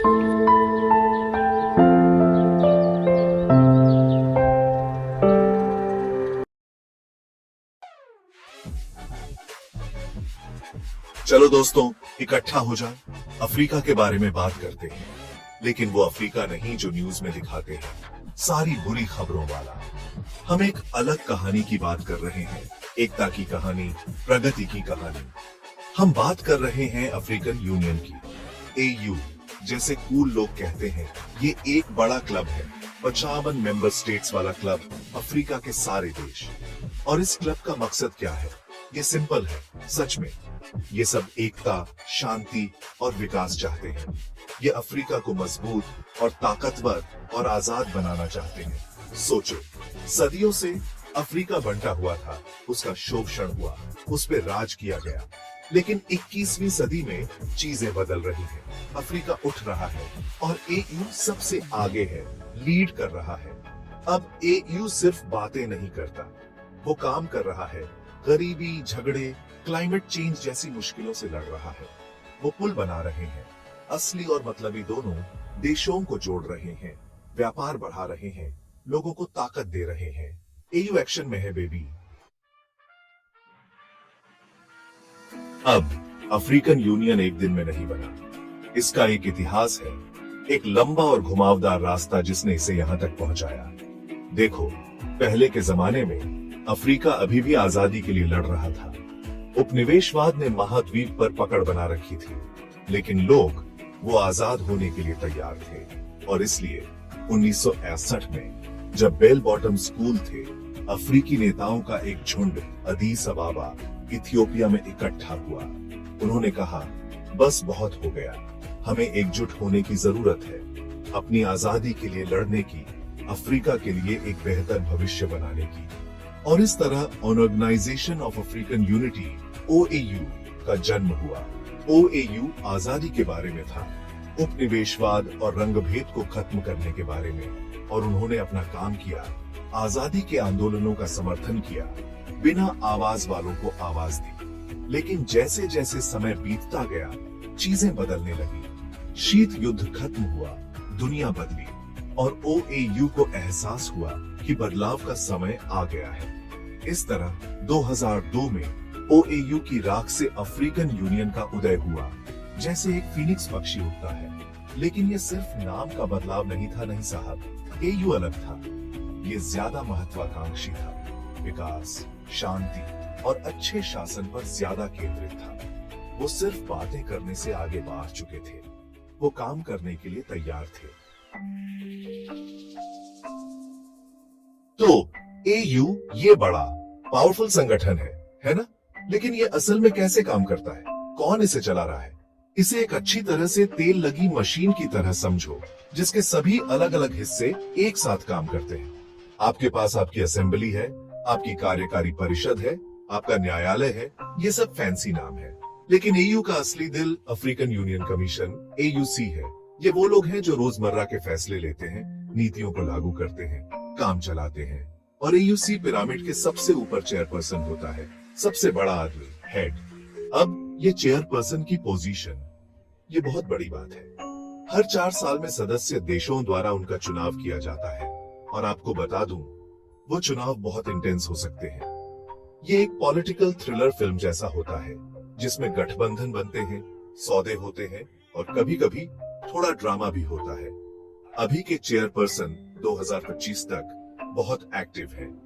चलो दोस्तों, इकट्ठा हो जाए, अफ्रीका के बारे में बात करते हैं। लेकिन वो अफ्रीका नहीं जो न्यूज में दिखाते हैं, सारी बुरी खबरों वाला। हम एक अलग कहानी की बात कर रहे हैं, एकता की कहानी, प्रगति की कहानी। हम बात कर रहे हैं अफ्रीकन यूनियन की। एयू, जैसे कूल लोग कहते हैं, ये एक बड़ा क्लब है, 55 मेंबर स्टेट्स वाला क्लब, अफ्रीका के सारे देश। और इस क्लब का मकसद क्या है? ये सिंपल है, सच में। ये सब एकता, शांति और विकास चाहते हैं। ये अफ्रीका को मजबूत और ताकतवर और आजाद बनाना चाहते हैं। सोचो, सदियों से अफ्रीका बंटा हुआ था, उसका शोषण हुआ, उस पर राज किया गया। लेकिन 21वीं सदी में चीजें बदल रही हैं। अफ्रीका उठ रहा है और एयू सबसे आगे है, लीड कर रहा है। अब एयू सिर्फ बातें नहीं करता, वो काम कर रहा है। गरीबी, झगड़े, क्लाइमेट चेंज जैसी मुश्किलों से लड़ रहा है। वो पुल बना रहे हैं, असली और मतलबी दोनों देशों को जोड़ रहे हैं, व्यापार बढ़ा रहे हैं, लोगों को ताकत दे रहे हैं। एयू एक्शन में है बेबी। अब अफ्रीकन यूनियन एक दिन में नहीं बना, इसका एक इतिहास है, एक लंबा और घुमावदार रास्ता जिसने इसे यहां तक पहुंचाया। देखो, पहले के जमाने में अफ्रीका अभी भी आजादी के लिए लड़ रहा था। उपनिवेशवाद ने महाद्वीप पर पकड़ बना रखी थी, लेकिन लोग वो आजाद होने के लिए तैयार थे। और इसलिए 1961 में जब बेल बॉटम स्कूल थे, अफ्रीकी नेताओं का एक झुंड अदीस अबाबा, इथियोपिया में इकट्ठा हुआ। उन्होंने कहा, बस बहुत हो गया, हमें एकजुट होने की जरूरत है, अपनी आजादी के लिए लड़ने की, अफ्रीका के लिए एक बेहतर भविष्य बनाने की। और इस तरह ऑर्गेनाइजेशन ऑफ अफ्रीकन यूनिटी, ओएयू का जन्म हुआ। ओएयू आजादी के बारे में था, उपनिवेशवाद और रंगभेद को खत्म करने के बारे में। और उन्होंने अपना काम किया, आजादी के आंदोलनों का समर्थन किया, बिना आवाज वालों को आवाज दी। लेकिन जैसे जैसे समय बीतता गया, चीजें बदलने लगी। शीत युद्ध खत्म हुआ, दुनिया बदली और ओएयू को एहसास हुआ कि बदलाव का समय आ गया है। इस तरह 2002 में ओएयू की राख से अफ्रीकन यूनियन का उदय हुआ, जैसे एक फीनिक्स पक्षी उठता है। लेकिन ये सिर्फ नाम का बदलाव नहीं था, नहीं साहब, एयू अलग था। ये ज्यादा महत्वाकांक्षी था, विकास, शांति और अच्छे शासन पर ज्यादा केंद्रित था। वो सिर्फ बातें करने से आगे बढ़ चुके थे, वो काम करने के लिए तैयार थे। तो एयू ये बड़ा पावरफुल संगठन है ना? लेकिन ये असल में कैसे काम करता है? कौन इसे चला रहा है? इसे एक अच्छी तरह से तेल लगी मशीन की तरह समझो, जिसके सभी अलग अलग हिस्से एक साथ काम करते हैं। आपके पास आपकी असेंबली है, आपकी कार्यकारी परिषद है, आपका न्यायालय है, ये सब फैंसी नाम है। लेकिन एयू का असली दिल अफ्रीकन यूनियन कमीशन, एयूसी है। ये वो लोग हैं जो रोजमर्रा के फैसले लेते हैं, नीतियों को लागू करते हैं, काम चलाते हैं। और एयूसी पिरामिड के सबसे ऊपर चेयरपर्सन होता है, सबसे बड़ा आदमी, हेड। अब ये चेयरपर्सन की पोजीशन, ये बहुत बड़ी बात है। हर 4 साल में सदस्य देशों द्वारा उनका चुनाव किया जाता है। और आपको बता दूं, वो चुनाव बहुत इंटेंस हो सकते हैं। ये एक पॉलिटिकल थ्रिलर फिल्म जैसा होता है, जिसमें गठबंधन बनते हैं, सौदे होते हैं और कभी कभी थोड़ा ड्रामा भी होता है। अभी के चेयरपर्सन 2025 तक बहुत एक्टिव हैं।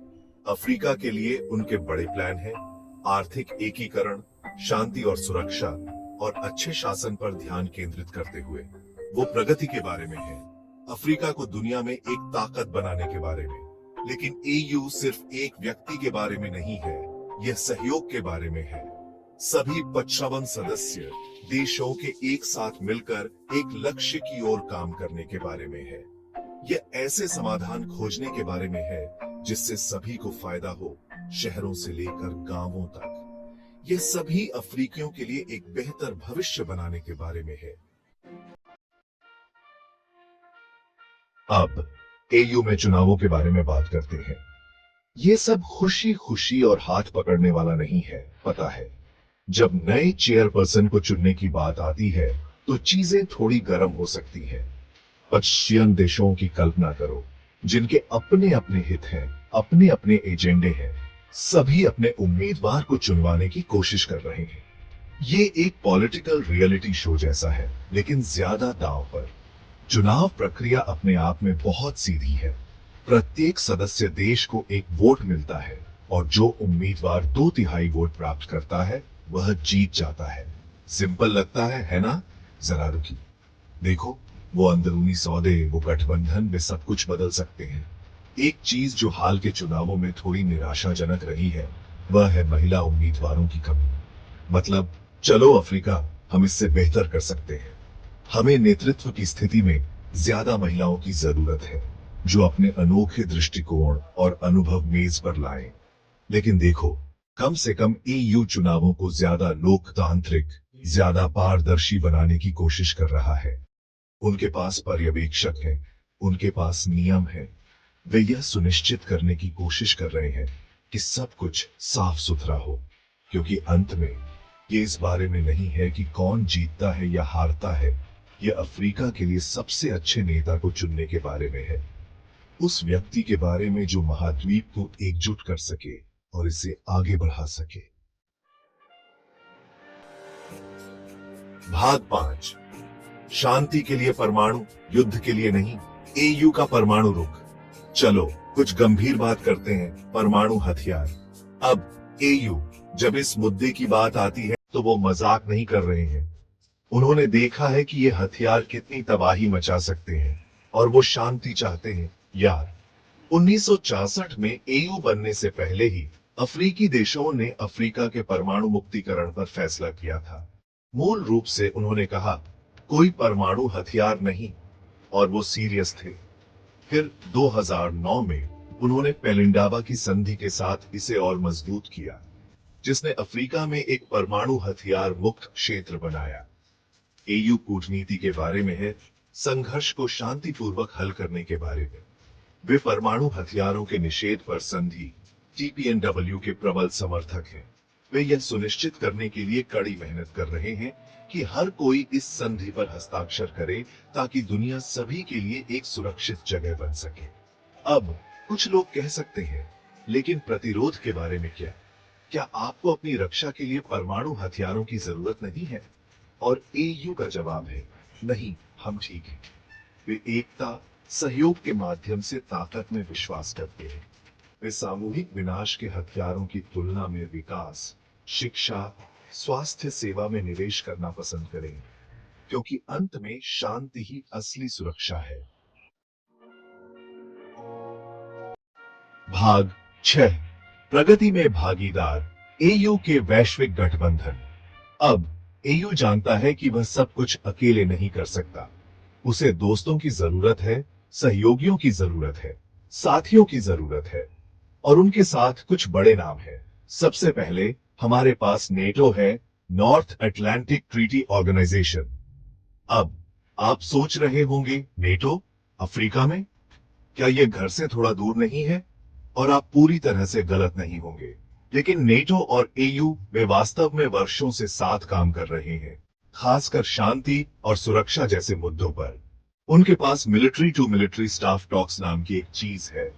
अफ्रीका के लिए उनके बड़े प्लान हैं, आर्थिक एकीकरण, शांति और सुरक्षा और अच्छे शासन पर ध्यान केंद्रित करते हुए। वो प्रगति के बारे में है, अफ्रीका को दुनिया में एक ताकत बनाने के बारे में। लेकिन एयू सिर्फ एक व्यक्ति के बारे में नहीं है, यह सहयोग के बारे में है। सभी 55 सदस्य देशों के एक साथ मिलकर एक लक्ष्य की ओर काम करने के बारे में है। यह ऐसे समाधान खोजने के बारे में है जिससे सभी को फायदा हो, शहरों से लेकर गांवों तक। यह सभी अफ्रीकियों के लिए एक बेहतर भविष्य बनाने के बारे में है। अब एयू में चुनावों के बारे में बात करते हैं। ये सब खुशी खुशी और हाथ पकड़ने वाला नहीं है, पता है। जब नए चेयरपर्सन को चुनने की बात आती है, तो चीजें थोड़ी गर्म हो सकती हैं। पश्चिमी देशों की कल्पना करो, जिनके अपने अपने हित हैं, अपने अपने एजेंडे हैं, सभी अपने उम्मीदवार को चुनवाने की कोशिश कर रहे हैं। ये एक पॉलिटिकल रियलिटी शो जैसा है, लेकिन ज्यादा दांव पर। चुनाव प्रक्रिया अपने आप में बहुत सीधी है। प्रत्येक सदस्य देश को एक वोट मिलता है और जो उम्मीदवार 2/3 वोट प्राप्त करता है वह जीत जाता है। सिंपल लगता है ना? जरा रुकी, देखो, वो अंदरूनी सौदे, वो गठबंधन वे सब कुछ बदल सकते हैं। एक चीज जो हाल के चुनावों में थोड़ी निराशाजनक रही है, वह है महिला उम्मीदवारों की कमी। मतलब, चलो अफ्रीका, हम इससे बेहतर कर सकते हैं। हमें नेतृत्व की स्थिति में ज्यादा महिलाओं की जरूरत है, जो अपने अनोखे दृष्टिकोण और अनुभव मेज पर लाएं। लेकिन देखो, कम से कम ईयू चुनावों को ज्यादा लोकतांत्रिक, ज्यादा पारदर्शी बनाने की कोशिश कर रहा है। उनके पास पर्यवेक्षक हैं, उनके पास नियम है। वे यह सुनिश्चित करने की कोशिश कर रहे हैं कि सब कुछ साफ सुथरा हो, क्योंकि अंत में ये इस बारे में नहीं है कि कौन जीतता है या हारता है। यह अफ्रीका के लिए सबसे अच्छे नेता को चुनने के बारे में है। उस व्यक्ति के बारे में जो महाद्वीप को एकजुट कर सके और इसे आगे बढ़ा सके। भाग 5। शांति के लिए परमाणु, युद्ध के लिए नहीं। एयू का परमाणु रुख। चलो कुछ गंभीर बात करते हैं। परमाणु हथियार। अब एयू जब इस मुद्दे की बात आती है तो वो मजाक नहीं कर रहे हैं। उन्होंने देखा है कि ये हथियार कितनी तबाही मचा सकते हैं और वो शांति चाहते हैं। यार, 1966 में एयू बनने से पहले ही अफ्रीकी देशों ने अफ्रीका के परमाणु मुक्तिकरण पर फैसला किया था। मूल रूप से उन्होंने कहा, कोई परमाणु हथियार नहीं, और वो सीरियस थे। फिर 2009 में उन्होंने पेलिंडाबा की संधि के साथ इसे और मजबूत किया, जिसने अफ्रीका में एक परमाणु हथियार मुक्त क्षेत्र बनाया। एयू कूटनीति के बारे में है, संघर्ष को शांतिपूर्वक हल करने के बारे में। वे परमाणु हथियारों के निषेध पर संधि टीपीएनडब्ल्यू के प्रबल समर्थक हैं। वे यह सुनिश्चित करने के लिए कड़ी मेहनत कर रहे हैं कि हर कोई इस संधि पर हस्ताक्षर करे, ताकि दुनिया सभी के लिए एक सुरक्षित जगह बन सके। अब कुछ लोग कह सकते हैं, लेकिन प्रतिरोध के बारे में क्या? क्या आपको अपनी रक्षा के लिए परमाणु हथियारों की जरूरत नहीं है? और एयू का जवाब है, नहीं, हम ठीक हैं। वे एकता, सहयोग के माध्यम से ताकत में विश्वास करते हैं। वे सामूहिक विनाश के हथियारों की तुलना में विकास, शिक्षा, स्वास्थ्य सेवा में निवेश करना पसंद करेंगे, क्योंकि अंत में शांति ही असली सुरक्षा है। भाग 6। प्रगति में भागीदार, एयू के वैश्विक गठबंधन। अब एयू जानता है कि वह सब कुछ अकेले नहीं कर सकता। उसे दोस्तों की जरूरत है, सहयोगियों की जरूरत है, साथियों की जरूरत है, और उनके साथ कुछ बड़े नाम हैं। सबसे पहले हमारे पास नेटो है, नॉर्थ अटलांटिक ट्रीटी ऑर्गेनाइजेशन। अब आप सोच रहे होंगे, नेटो अफ्रीका में? क्या यह घर से थोड़ा दूर नहीं है? और आप पूरी तरह से गलत नहीं होंगे। लेकिन नेटो और एयू वे वास्तव में वर्षों से साथ काम कर रहे हैं, खासकर शांति और सुरक्षा जैसे मुद्दों पर। उनके पास military to military staff talks नाम की एक चीज है,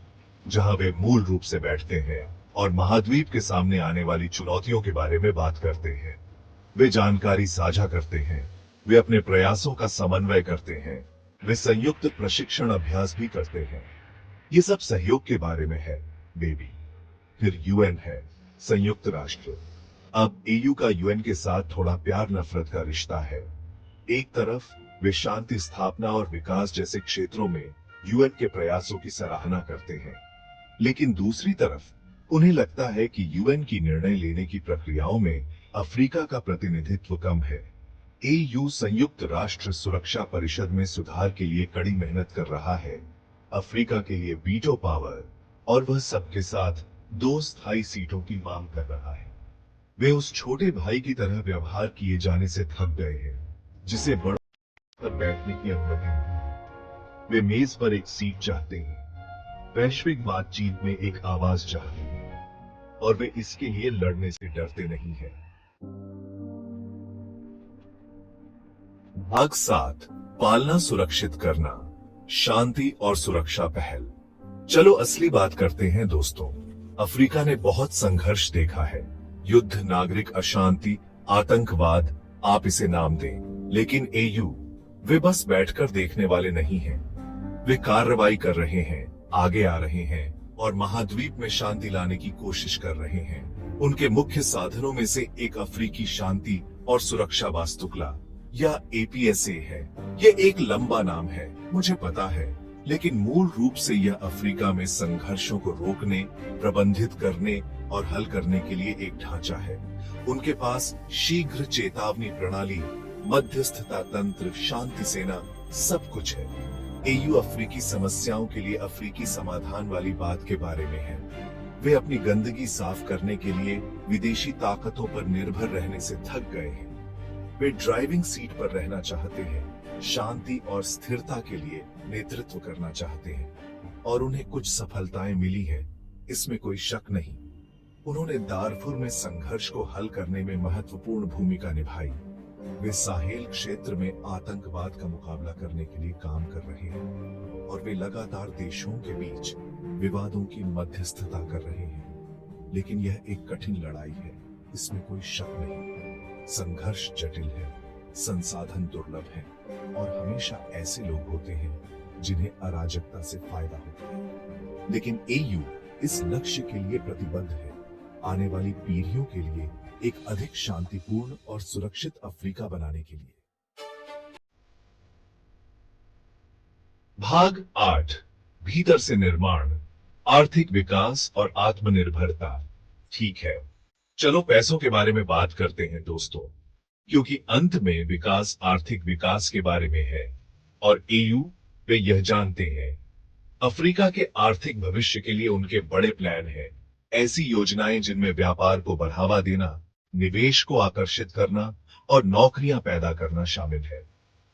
जहां वे मूल रूप से बैठते हैं और महाद्वीप के सामने आने वाली चुनौतियों के बारे में बात करते हैं। वे जानकारी साझा करते हैं, वे अपने प्रयासों का समन्वय करते हैं, वे संयुक्त प्रशिक्षण अभ्यास भी करते हैं। ये सब सहयोग के बारे में है, बेबी। फिर यूएन है, संयुक्त राष्ट्र। अब एयू का यूएन के साथ थोड़ा प्यार नफरत का रिश्ता है। एक तरफ वे शांति स्थापना और विकास जैसे क्षेत्रों में यूएन के प्रयासों की सराहना करते हैं, लेकिन दूसरी तरफ उन्हें लगता है कि यूएन की निर्णय लेने की प्रक्रियाओं में अफ्रीका का प्रतिनिधित्व कम है। एयू संयुक्त राष्ट्र सुरक्षा परिषद में सुधार के लिए कड़ी मेहनत कर रहा है, अफ्रीका के लिए वीटो पावर, और वह सबके साथ 2 स्थायी सीटों की मांग कर रहा है। वे उस छोटे भाई की तरह व्यवहार किए जाने से थक गए हैं, जिसे बड़ों पर बैठने की अनुमति नहीं। वे मेज पर एक सीट चाहते हैं, वैश्विक बातचीत में एक आवाज चाहते हैं, और वे इसके लिए लड़ने से डरते नहीं हैं। भाग 7 पालना सुरक्षित करना, शांति और सुरक्षा पहल। चलो असली बात करते हैं दोस्तों। अफ्रीका ने बहुत संघर्ष देखा है, युद्ध, नागरिक अशांति, आतंकवाद, आप इसे नाम दें। लेकिन एयू वे बस बैठकर देखने वाले नहीं हैं। वे कार्रवाई कर रहे हैं, आगे आ रहे हैं और महाद्वीप में शांति लाने की कोशिश कर रहे हैं। उनके मुख्य साधनों में से एक अफ्रीकी शांति और सुरक्षा वास्तुकला या APSA है। ये एक लंबा नाम है, मुझे पता है, लेकिन मूल रूप से यह अफ्रीका में संघर्षों को रोकने, प्रबंधित करने और हल करने के लिए एक ढांचा है। उनके पास शीघ्र चेतावनी प्रणाली, मध्यस्थता तंत्र, शांति सेना, सब कुछ है। एयू अफ्रीकी समस्याओं के लिए अफ्रीकी समाधान वाली बात के बारे में है। वे अपनी गंदगी साफ करने के लिए विदेशी ताकतों पर निर्भर रहने से थक गए हैं। वे ड्राइविंग सीट पर रहना चाहते हैं, शांति और स्थिरता के लिए नेतृत्व करना चाहते हैं और उन्हें कुछ सफलताएं मिली हैं, इसमें कोई शक नहीं। उन्होंने दारफुर में संघर्ष को हल करने में महत्वपूर्ण भूमिका निभाई। वे साहेल क्षेत्र में आतंकवाद का मुकाबला करने के लिए काम कर रहे हैं और वे लगातार देशों के बीच विवादों की मध्यस्थता कर रहे हैं। लेकिन यह एक कठिन लड़ाई है, इसमें कोई शक नहीं। संघर्ष जटिल है, संसाधन दुर्लभ है और हमेशा ऐसे लोग होते हैं जिन्हें अराजकता से फायदा होता है। लेकिन एयू इस लक्ष्य के लिए प्रतिबद्ध है, आने वाली पीढ़ियों के लिए एक अधिक शांतिपूर्ण और सुरक्षित अफ्रीका बनाने के लिए। भाग 8 भीतर से निर्माण, आर्थिक विकास और आत्मनिर्भरता। ठीक है, चलो पैसों के बारे में बात करते हैं दोस्तों, क्योंकि अंत में विकास आर्थिक विकास के बारे में है और एयू वे यह जानते हैं। अफ्रीका के आर्थिक भविष्य के लिए उनके बड़े प्लान हैं, ऐसी योजनाएं जिनमें व्यापार को बढ़ावा देना, निवेश को आकर्षित करना और नौकरियां पैदा करना शामिल है।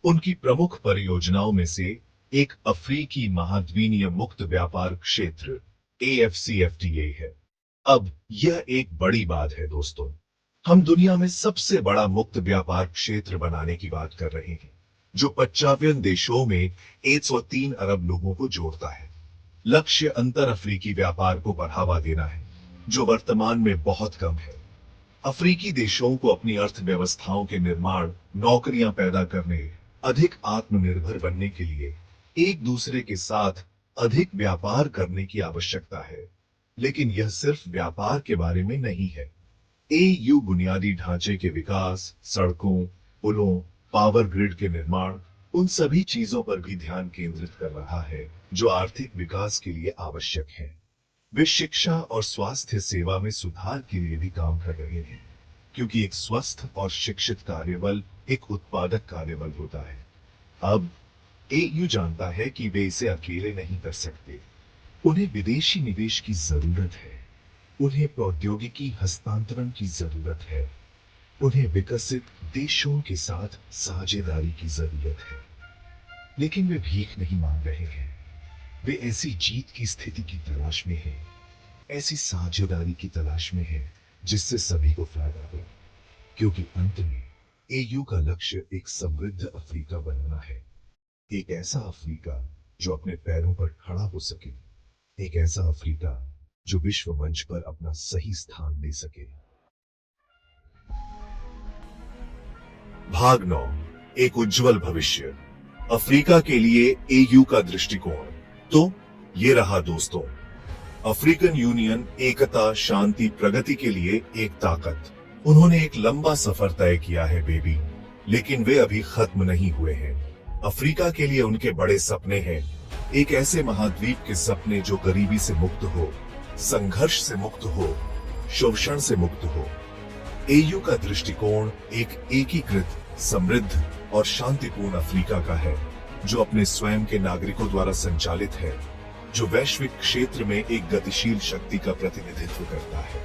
उनकी प्रमुख परियोजनाओं में से एक अफ्रीकी महाद्वीपीय मुक्त व्यापार क्षेत्र AfCFTA है। अब यह एक बड़ी बात है दोस्तों, हम दुनिया में सबसे बड़ा मुक्त व्यापार क्षेत्र बनाने की बात कर रहे हैं, जो 55 देशों में 103 अरब लोगों को जोड़ता है। लक्ष्य अंतर अफ्रीकी व्यापार को बढ़ावा देना है, जो वर्तमान में बहुत कम है। अफ्रीकी देशों को अपनी अर्थव्यवस्थाओं के निर्माण, नौकरियां पैदा करने, अधिक आत्मनिर्भर बनने के लिए एक दूसरे के साथ अधिक व्यापार करने की आवश्यकता है। लेकिन यह सिर्फ व्यापार के बारे में नहीं है। एयू बुनियादी ढांचे के विकास, सड़कों, पुलों, पावर ग्रिड के निर्माण, उन सभी चीजों पर भी ध्यान केंद्रित कर रहा है जो आर्थिक विकास के लिए आवश्यक है। वे शिक्षा और स्वास्थ्य सेवा में सुधार के लिए भी काम कर रहे हैं, क्योंकि एक स्वस्थ और शिक्षित कार्यबल एक उत्पादक कार्यबल होता है। अब एयू जानता है कि वे इसे अकेले नहीं कर सकते। उन्हें विदेशी निवेश की जरूरत है, उन्हें प्रौद्योगिकी हस्तांतरण की जरूरत है, उन्हें विकसित देशों के साथ साझेदारी की जरूरत है। लेकिन वे भीख नहीं मांग रहे हैं, वे ऐसी जीत की स्थिति की तलाश में हैं, ऐसी साझेदारी की तलाश में हैं जिससे सभी को फायदा हो। क्योंकि अंत में एयू का लक्ष्य एक समृद्ध अफ्रीका बनना है, एक ऐसा अफ्रीका जो अपने पैरों पर खड़ा हो सके, एक ऐसा अफ्रीका जो विश्व मंच पर अपना सही स्थान ले सके। भाग 9 एक उज्जवल भविष्य, अफ्रीका के लिए एयू का दृष्टिकोण। तो ये रहा दोस्तों, अफ्रीकन यूनियन एकता, शांति, प्रगति के लिए एक ताकत। उन्होंने एक लंबा सफर तय किया है बेबी, लेकिन वे अभी खत्म नहीं हुए हैं। अफ्रीका के लिए उनके बड़े सपने हैं, एक ऐसे महाद्वीप के सपने जो गरीबी से मुक्त हो, संघर्ष से मुक्त हो, शोषण से मुक्त हो। एयू का दृष्टिकोण एक एकीकृत, समृद्ध और शांतिपूर्ण अफ्रीका का है, जो अपने स्वयं के नागरिकों द्वारा संचालित है, जो वैश्विक क्षेत्र में एक गतिशील शक्ति का प्रतिनिधित्व करता है।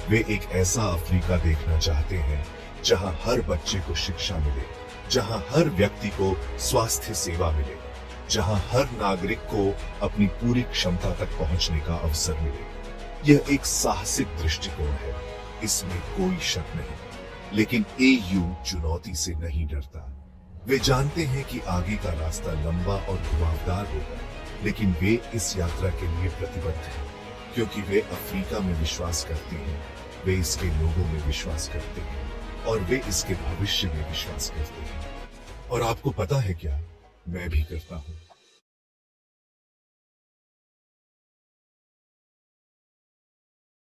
वे एक ऐसा अफ्रीका देखना चाहते हैं जहां हर बच्चे को शिक्षा मिले, जहां हर व्यक्ति को स्वास्थ्य सेवा मिले, जहां हर नागरिक को अपनी पूरी क्षमता तक पहुंचने का अवसर मिले। यह एक साहसिक दृष्टिकोण है, इसमें कोई शक नहीं। लेकिन एयू चुनौती से नहीं डरता। वे जानते हैं कि आगे का रास्ता लंबा और घुमावदार होगा, लेकिन वे इस यात्रा के लिए प्रतिबद्ध हैं, क्योंकि वे अफ्रीका में विश्वास करते हैं, वे इसके लोगों में विश्वास करते हैं और वे इसके भविष्य में विश्वास करते हैं। और आपको पता है क्या, मैं भी करता हूं।